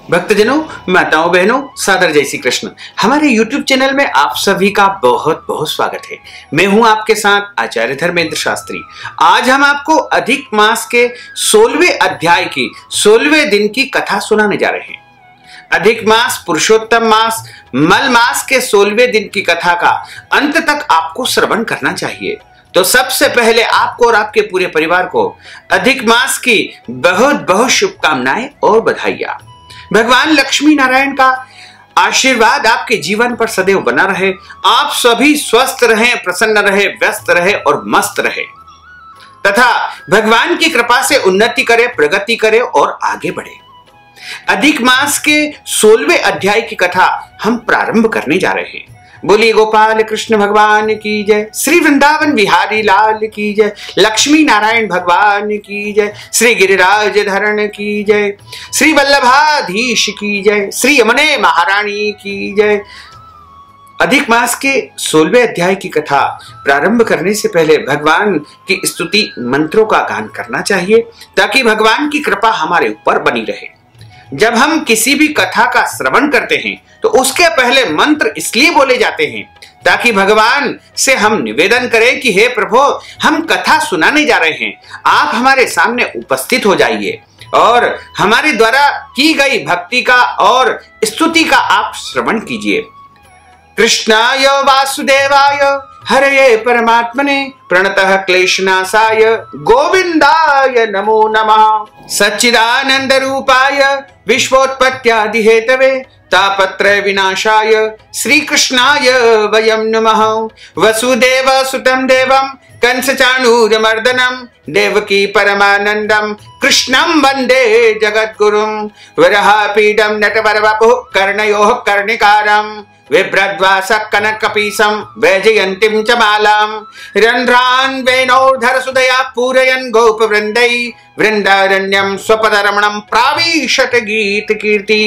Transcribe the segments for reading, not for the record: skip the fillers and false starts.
भक्तजनों, माताओं, बहनों, सादर जय श्री कृष्ण। हमारे YouTube चैनल में आप सभी का बहुत बहुत स्वागत है। मैं हूं आपके साथ आचार्य धर्मेंद्र शास्त्री। आज हम आपको अधिक मास के 16वें अध्याय की 16वें दिन की कथा सुनाने जा रहे हैं। अधिक मास पुरुषोत्तम मास मल मास के 16वें दिन की कथा का अंत तक आपको श्रवण करना चाहिए। तो सबसे पहले आपको और आपके पूरे परिवार को अधिक मास की बहुत बहुत शुभकामनाएं और बधाइयां। भगवान लक्ष्मी नारायण का आशीर्वाद आपके जीवन पर सदैव बना रहे। आप सभी स्वस्थ रहें, प्रसन्न रहे, व्यस्त रहे और मस्त रहे तथा भगवान की कृपा से उन्नति करे, प्रगति करे और आगे बढ़े। अधिक मास के 16वें अध्याय की कथा हम प्रारंभ करने जा रहे हैं। बोलिए गोपाल कृष्ण भगवान की जय, श्री वृंदावन बिहारी लाल की जय, लक्ष्मी नारायण भगवान की जय, श्री गिरिराज धरण की जय, श्री वल्लभाधीश की जय, श्री यमुने महारानी की जय। अधिक मास के 16वें अध्याय की कथा प्रारंभ करने से पहले भगवान की स्तुति मंत्रों का गान करना चाहिए ताकि भगवान की कृपा हमारे ऊपर बनी रहे। जब हम किसी भी कथा का श्रवण करते हैं तो उसके पहले मंत्र इसलिए बोले जाते हैं ताकि भगवान से हम निवेदन करें कि हे प्रभु, हम कथा सुनाने जा रहे हैं, आप हमारे सामने उपस्थित हो जाइए और हमारे द्वारा की गई भक्ति का और स्तुति का आप श्रवण कीजिए। कृष्णाय वासुदेवाय हरये परमात्मने प्रणतः क्लेशनाशाय गोविंदाय नमो नमः। सच्चिदानंद रूपाय विश्वोत्पत्त्यादि हेतवे तापत्रय विनाशाय श्री कृष्णाय वयं नमः। वसुदेव सुतं देवं कंस चाणूरमर्दनम देवकी परमानंदम कृष्णं वंदे जगद्गुरुं। वराहपीडं नटवरवपुः कर्णयोः कर्णिकारं बिभ्रद्वासः कनकपीसं वैजयन्तीं च मालां। रन्ध्रान् वेणोर्धरसुधया पूरयन् गोपवृन्दै वृन्दारण्यं स्वपदरमणं प्राविशत गीतकीर्ति।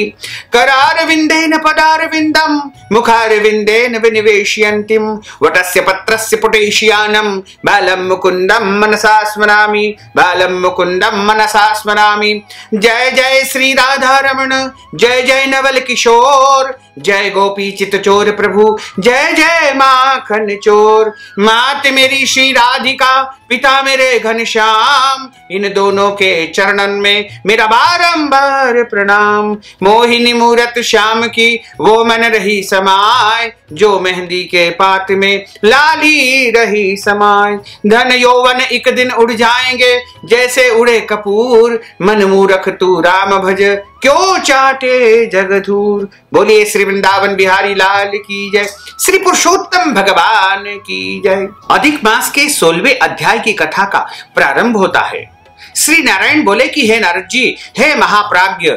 करारविन्देन पदारविन्दं मुखारविन्देन विनिवेशयन्तीं वटस्य पत्रस्य पुटेशियानं बालं मुकुन्दं मनसा स्मरामि, बालं मुकुन्दं मनसा स्मरामि। जय जय श्री राधा रमण, जय जय नवल किशोर, जय गोपी चित चोर प्रभु, जय जय माखन चोर। मात मेरी श्री राधिका, पिता मेरे घनश्याम, इन दोनों के चरणन में मेरा बारंबार प्रणाम। मोहिनी मूरत श्याम की वो मन रही समाय, जो मेहंदी के पात में लाली रही समाय। धन यौवन एक दिन उड़ जाएंगे जैसे उड़े कपूर, मन मूरख तू राम भज क्यों चाटे जगधूर। बोलिए श्री वृंदावन बिहारी लाल की जय, श्री पुरुषोत्तम भगवान की जय। अधिक मास के 16वें अध्याय की कथा का प्रारंभ होता है। श्री नारायण बोले कि हे नारद जी, हे महाप्राज्ञ,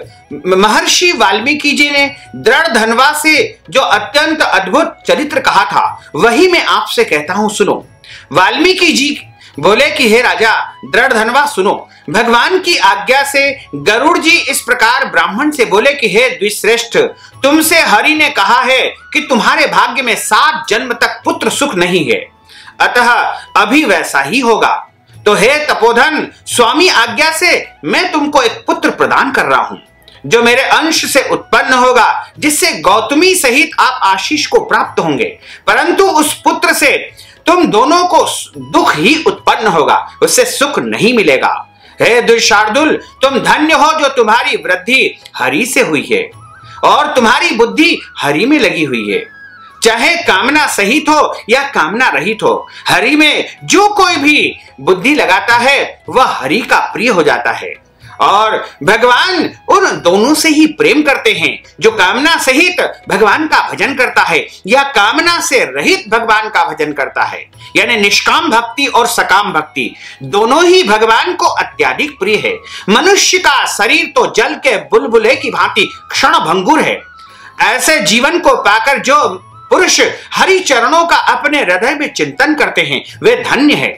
महर्षि वाल्मीकि जी ने दृढ़ धनवा से जो अत्यंत अद्भुत चरित्र कहा था वही मैं आपसे कहता हूं, सुनो। वाल्मीकि जी बोले कि हे राजा दृढ़ धनवा सुनो। भगवान की आज्ञा से गरुड़ जी इस प्रकार ब्राह्मण से बोले कि हे द्विश्रेष्ठ, तुमसे हरि ने कहा है कि तुम्हारे भाग्य में 7 जन्म तक पुत्र सुख नहीं है, अतः अभी वैसा ही होगा। तो हे तपोधन, स्वामी आज्ञा से मैं तुमको एक पुत्र प्रदान कर रहा हूं जो मेरे अंश से उत्पन्न होगा, जिससे गौतमी सहित आप आशीष को प्राप्त होंगे। परंतु उस पुत्र से तुम दोनों को दुख ही उत्पन्न होगा, उससे सुख नहीं मिलेगा। हे दुर्शार्दुल, तुम धन्य हो जो तुम्हारी वृद्धि हरि से हुई है और तुम्हारी बुद्धि हरि में लगी हुई है। चाहे कामना सहित हो या कामना रहित हो, हरि में जो कोई भी बुद्धि लगाता है वह हरि का प्रिय हो जाता है। और भगवान उन दोनों से ही प्रेम करते हैं जो कामना सहित भगवान का भजन करता है या कामना से रहित भगवान का भजन करता है। यानी निष्काम भक्ति और सकाम भक्ति दोनों ही भगवान को अत्यधिक प्रिय है। मनुष्य का शरीर तो जल के बुलबुले की भांति क्षण भंगुर है। ऐसे जीवन को पाकर जो पुरुष हरि चरणों का अपने हृदय में चिंतन करते हैं वे धन्य है।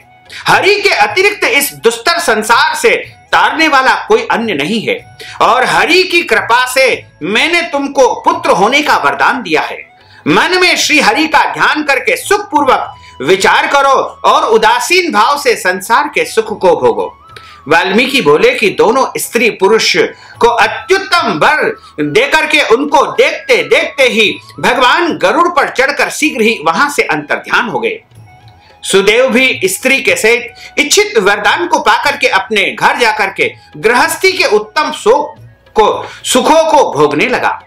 हरि के अतिरिक्त इस दुस्तर संसार से तारने वाला कोई अन्य नहीं है और हरि की कृपा से मैंने तुमको पुत्र होने का वरदान दिया है। मन में श्री हरि का ध्यान करके सुख पूर्वक विचार करो और उदासीन भाव से संसार के सुख को भोगो। वाल्मीकि बोले कि दोनों स्त्री पुरुष को अत्युत्तम वर देकर के उनको देखते देखते ही भगवान गरुड़ पर चढ़कर शीघ्र ही वहां से अंतर्ध्यान हो गए। सुदेव भी स्त्री के सहित इच्छित वरदान को पाकर के अपने घर जाकर के गृहस्थी के उत्तम सुखों को भोगने लगा।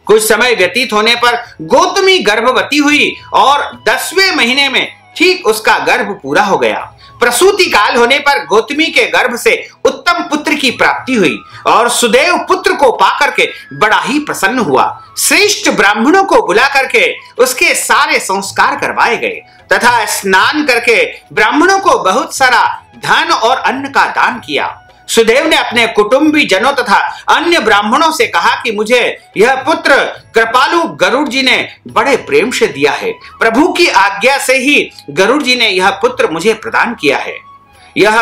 कुछ समय व्यतीत होने पर गौतमी गर्भवती हुई और 10वें महीने में ठीक उसका गर्भ पूरा हो गया। प्रसूति काल होने पर गौतमी के गर्भ से उत्तम पुत्र की प्राप्ति हुई और सुदेव पुत्र को पाकर के बड़ा ही प्रसन्न हुआ। श्रेष्ठ ब्राह्मणों को बुला करके उसके सारे संस्कार करवाए गए तथा स्नान करके ब्राह्मणों को बहुत सारा धन और अन्न का दान किया। सुदेव ने अपने कुटुंबी जनों तथा अन्य ब्राह्मणों से कहा कि मुझे यह पुत्र कृपालु गरुड़ जी ने बड़े प्रेम से दिया है। प्रभु की आज्ञा से ही गरुड़ जी ने यह पुत्र मुझे प्रदान किया है। यह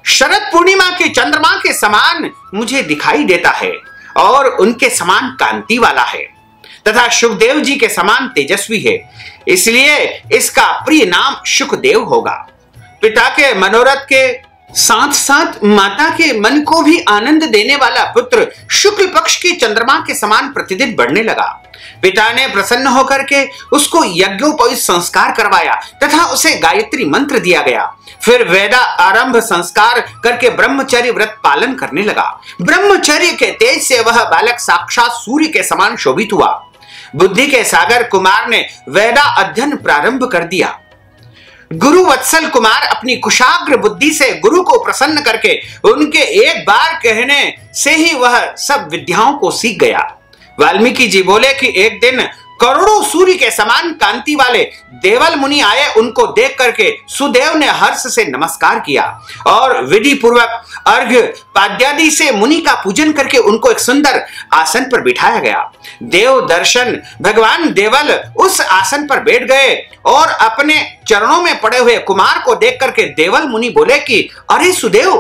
शरद पूर्णिमा के चंद्रमा के समान मुझे दिखाई देता है और उनके समान कांति वाला है तथा सुखदेव जी के समान तेजस्वी है, इसलिए इसका प्रिय नाम सुखदेव होगा। पिता के मनोरथ के साथ साथ माता के मन को भी आनंद देने वाला पुत्र शुक्ल पक्ष के चंद्रमा के समान प्रतिदिन बढ़ने लगा। पिता ने प्रसन्न होकर के उसको यज्ञोपवीत संस्कार करवाया तथा उसे गायत्री मंत्र दिया गया। फिर वेदा आरंभ संस्कार करके ब्रह्मचर्य व्रत पालन करने लगा। ब्रह्मचर्य के तेज से वह बालक साक्षात सूर्य के समान शोभित हुआ। बुद्धि के सागर कुमार ने वेदा अध्ययन प्रारंभ कर दिया। गुरु वत्सल कुमार अपनी कुशाग्र बुद्धि से गुरु को प्रसन्न करके उनके एक बार कहने से ही वह सब विद्याओं को सीख गया। वाल्मीकि जी बोले कि एक दिन करोड़ों सूर्य के समान कांति वाले देवल मुनि आए। उनको देख करके सुदेव ने हर्ष से नमस्कार किया और विधि पूर्वक अर्घ्य पाद्यादि से मुनि का पूजन करके उनको एक सुंदर आसन पर बिठाया गया। देव दर्शन भगवान देवल उस आसन पर बैठ गए और अपने चरणों में पड़े हुए कुमार को देख करके देवल मुनि बोले कि अरे सुदेव,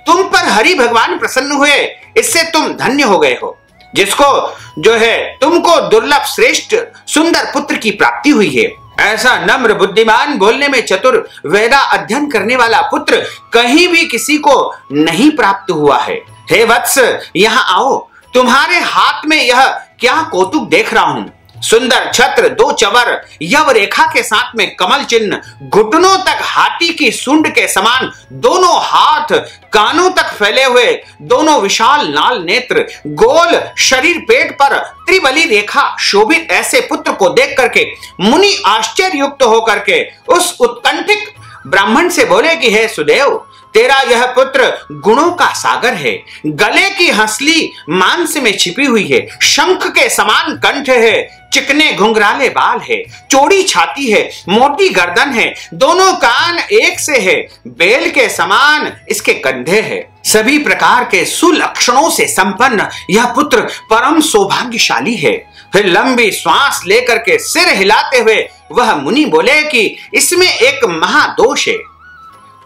तुम पर हरि भगवान प्रसन्न हुए, इससे तुम धन्य हो गए हो, जिसको जो है तुमको दुर्लभ श्रेष्ठ सुंदर पुत्र की प्राप्ति हुई है। ऐसा नम्र बुद्धिमान बोलने में चतुर वेदा अध्ययन करने वाला पुत्र कहीं भी किसी को नहीं प्राप्त हुआ है। हे वत्स, यहाँ आओ, तुम्हारे हाथ में यह क्या कौतुक देख रहा हूं। सुंदर छत्र, 2 चवर, यव रेखा के साथ में कमल चिन्ह, घुटनों तक हाथी की सूंड के समान दोनों हाथ, कानों तक फैले हुए दोनों विशाल लाल नेत्र, गोल शरीर, पेट पर त्रिबली रेखा शोभित ऐसे पुत्र को देख करके मुनि आश्चर्य युक्त होकर के उस उत्कंठित ब्राह्मण से बोले कि हे सुदेव, तेरा यह पुत्र गुणों का सागर है। गले की हंसली मांस में छिपी हुई है, शंख के समान कंठ है, चिकने घुंघराले बाल है, चौड़ी छाती है, मोटी गर्दन है, दोनों कान एक से है, बेल के समान इसके कंधे है। सभी प्रकार के सुलक्षणों से संपन्न यह पुत्र परम सौभाग्यशाली है। फिर लंबी श्वास लेकर के सिर हिलाते हुए वह मुनि बोले कि इसमें एक महादोष है,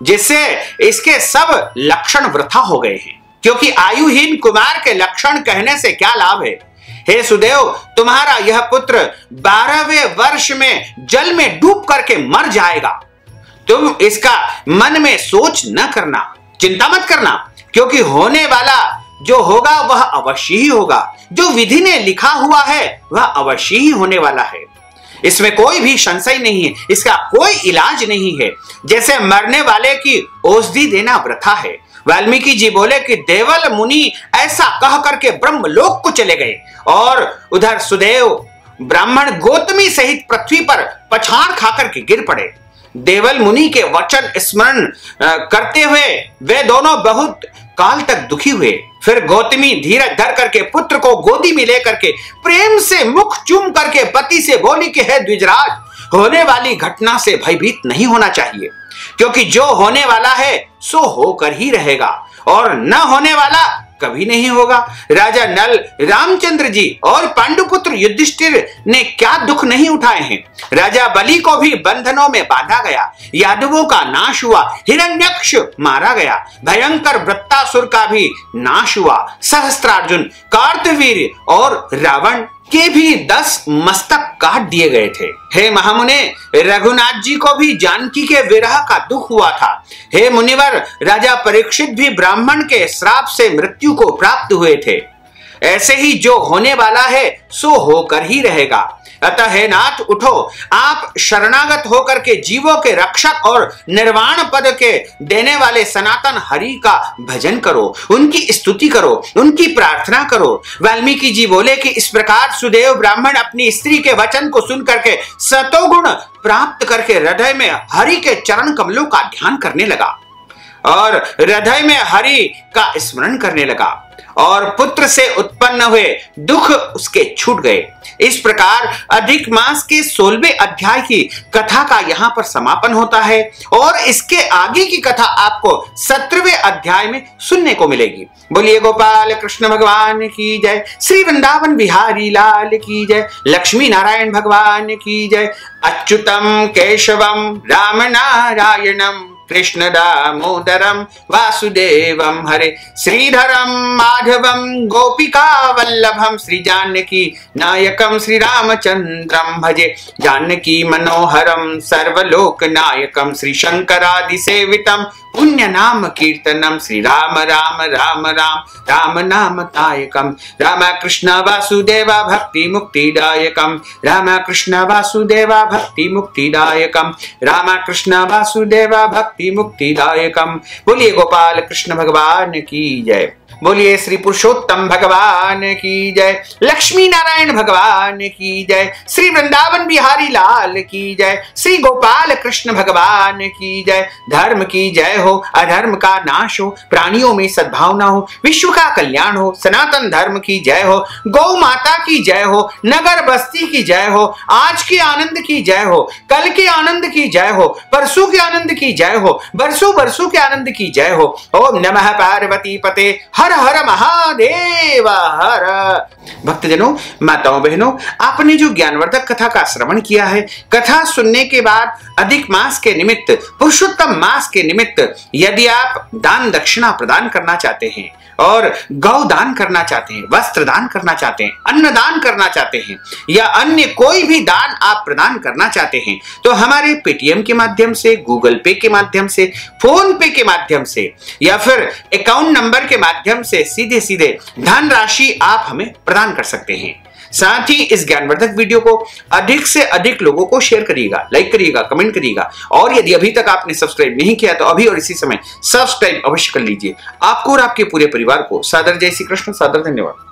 जिससे इसके सब लक्षण वृथा हो गए हैं, क्योंकि आयुहीन कुमार के लक्षण कहने से क्या लाभ है। हे सुदेव, तुम्हारा यह पुत्र 12वें वर्ष में जल में डूब करके मर जाएगा। तुम इसका मन में सोच न करना, चिंता मत करना, क्योंकि होने वाला जो होगा वह अवश्य ही होगा। जो विधि ने लिखा हुआ है वह अवश्य ही होने वाला है, इसमें कोई भी संशय नहीं है, इसका कोई इलाज नहीं है। जैसे मरने वाले की औषधि देना वृथा है। वाल्मीकि जी बोले कि देवल मुनि ऐसा कह करके ब्रह्मलोक को चले गए और उधर सुदेव ब्राह्मण गौतमी सहित पृथ्वी पर पछाड़ खाकर के गिर पड़े। देवल मुनि के वचन स्मरण करते हुए वे दोनों बहुत काल तक दुखी हुए। फिर गौतमी धीरज धर करके पुत्र को गोदी में लेकर के प्रेम से मुख चूम करके पति से बोली कि हे द्विजराज, होने वाली घटना से भयभीत नहीं होना चाहिए, क्योंकि जो होने वाला है सो होकर ही रहेगा और न होने वाला कभी नहीं होगा। राजा नल, रामचंद्र जी और पांडुपुत्र युधिष्ठिर ने क्या दुख नहीं उठाए हैं। राजा बलि को भी बंधनों में बांधा गया, यादवों का नाश हुआ, हिरण्यक्ष मारा गया, भयंकर वृत्तासुर का भी नाश हुआ, सहस्त्रार्जुन, कार्तवीर्य और रावण के भी 10 मस्तक काट दिए गए थे। हे महामुने, रघुनाथ जी को भी जानकी के विरह का दुख हुआ था। हे मुनिवर, राजा परीक्षित भी ब्राह्मण के श्राप से मृत्यु को प्राप्त हुए थे। ऐसे ही जो होने वाला है सो होकर ही रहेगा। अतः हे नाथ, उठो, आप शरणागत होकर के जीवों के रक्षक और निर्वाण पद के देने वाले सनातन हरि का भजन करो, उनकी स्तुति करो, उनकी प्रार्थना करो। वाल्मीकि जी बोले कि इस प्रकार सुदेव ब्राह्मण अपनी स्त्री के वचन को सुन करके सतोगुण प्राप्त करके हृदय में हरि के चरण कमलों का ध्यान करने लगा और हृदय में हरि का स्मरण करने लगा और पुत्र से उत्पन्न हुए दुख उसके छूट गए। इस प्रकार अधिक मास के 16वें अध्याय की कथा का यहाँ पर समापन होता है और इसके आगे की कथा आपको 17वें अध्याय में सुनने को मिलेगी। बोलिए गोपाल कृष्ण भगवान की जय, श्री वृंदावन बिहारी लाल की जय, लक्ष्मी नारायण भगवान की जय। अच्युतम केशवम राम नारायणम कृष्ण दामोदरम वासुदेवम हरे, श्रीधरम माधवम गोपिका वल्लभम, श्री जानकी नायकम श्री रामचंद्रम भजे, जानकी मनोहरम सर्वलोक नायकम, श्री शंकरादि सेवितम पुण्य नाम कीर्तनम, श्री राम राम राम राम राम नाम तायकम, राम कृष्ण वासुदेवा भक्ति मुक्तिदायकम, राम कृष्ण वासुदेवा भक्ति मुक्तिदायकम, राम कृष्ण वासुदेवा भक्ति मुक्तिदायकम। बोलिए गोपाल कृष्ण भगवान की जय, बोलिए श्री पुरुषोत्तम भगवान की जय, लक्ष्मी नारायण भगवान की जय, श्री वृंदावन बिहारी लाल की जय, श्री गोपाल कृष्ण भगवान की जय। धर्म की जय हो, अधर्म का नाश हो, प्राणियों में सद्भावना हो, विश्व का कल्याण हो, सनातन धर्म की जय हो, गौ माता की जय हो, नगर बस्ती की जय हो, आज के आनंद की जय हो, कल के आनंद की जय हो, परसों के आनंद की जय हो, बरसों बरसों के आनंद की जय हो। ओम नमः पार्वती पते हर हर महादेव हर। भक्तजनों, माताओं बहनों, आपने जो ज्ञानवर्धक कथा का श्रवण किया है, कथा सुनने के बाद अधिक मास के निमित्त, पुरुषोत्तम मास के निमित्त यदि आप दान दक्षिणा प्रदान करना चाहते हैं और गौ दान करना चाहते हैं, वस्त्र दान करना चाहते हैं, अन्न दान करना चाहते हैं या अन्य कोई भी दान आप प्रदान करना चाहते हैं, तो हमारे पेटीएम के माध्यम से, गूगल पे के माध्यम से, फोन पे के माध्यम से या फिर अकाउंट नंबर के माध्यम से सीधे सीधे धनराशि आप हमें प्रदान कर सकते हैं। साथ ही इस ज्ञानवर्धक वीडियो को अधिक से अधिक लोगों को शेयर करिएगा, लाइक करिएगा, कमेंट करिएगा और यदि अभी तक आपने सब्सक्राइब नहीं किया तो अभी और इसी समय सब्सक्राइब अवश्य कर लीजिए। आपको और आपके पूरे परिवार को सादर जय श्री कृष्ण, सादर धन्यवाद।